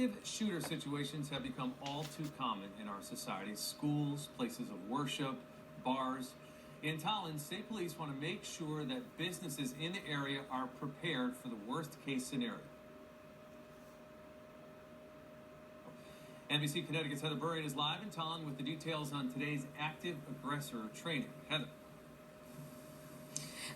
Active shooter situations have become all too common in our society. Schools, places of worship, bars. In Tallinn, state police want to make sure that businesses in the area are prepared for the worst case scenario. NBC Connecticut's Heather Burrian is live in Tallinn with the details on today's Active Aggressor training. Heather.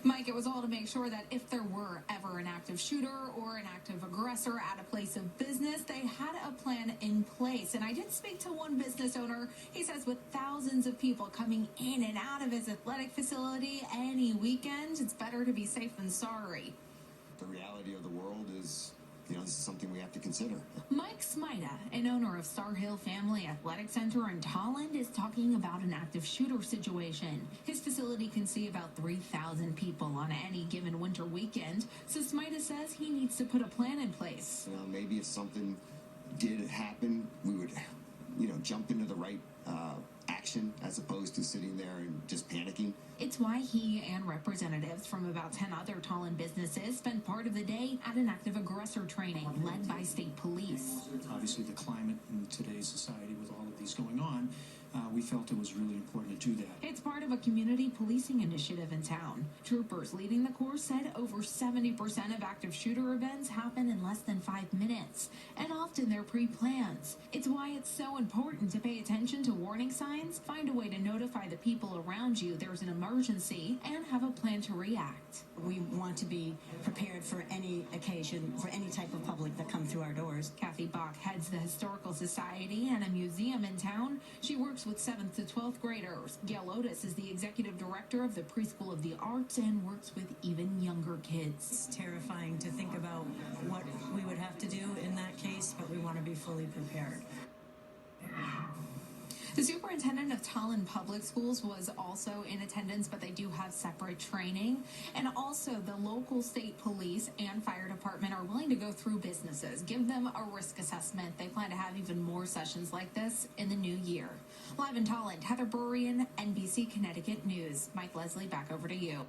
Mike, it was all to make sure that if there were ever an active shooter or an active aggressor at a place of business, they had a plan in place. And I did speak to one business owner. He says with thousands of people coming in and out of his athletic facility any weekend, it's better to be safe than sorry. The reality of the world is, this is something we have to consider. Mike Smida, an owner of Star Hill Family Athletic Center in Tallinn, is talking about an active shooter situation. His facility can see about 3,000 people on any given winter weekend, so Smida says he needs to put a plan in place. Maybe if something did happen, we would, jump into the right action as opposed to sitting there and just panicking. It's why he and representatives from about 10 other Tallinn businesses spent part of the day at an active aggressor training led by state police. Obviously, the climate in today's society with all of these going on, we felt it was really important to do that. It's part of a community policing initiative in town. Troopers leading the course said over 70% of active shooter events happen in less than 5 minutes, and often they're pre-planned. It's why it's so important to pay attention to warning signs, find a way to notify the people around you there's an emergency, and have a plan to react. We want to be prepared for any occasion, for any type of public that come through our doors. Kathy Bach heads the Historical Society and a museum in town. She works with 7th to 12th graders. Gail Otis is the executive director of the Preschool of the Arts and works with even younger kids. It's terrifying to think about what we would have to do in that case, but we want to be fully prepared. The superintendent of Tallinn Public Schools was also in attendance, but they do have separate training. And also the local state police and fire department are willing to go through businesses, give them a risk assessment. They plan to have even more sessions like this in the new year. Live in Tallinn, Heather Burrian, NBC Connecticut News. Mike Leslie, back over to you.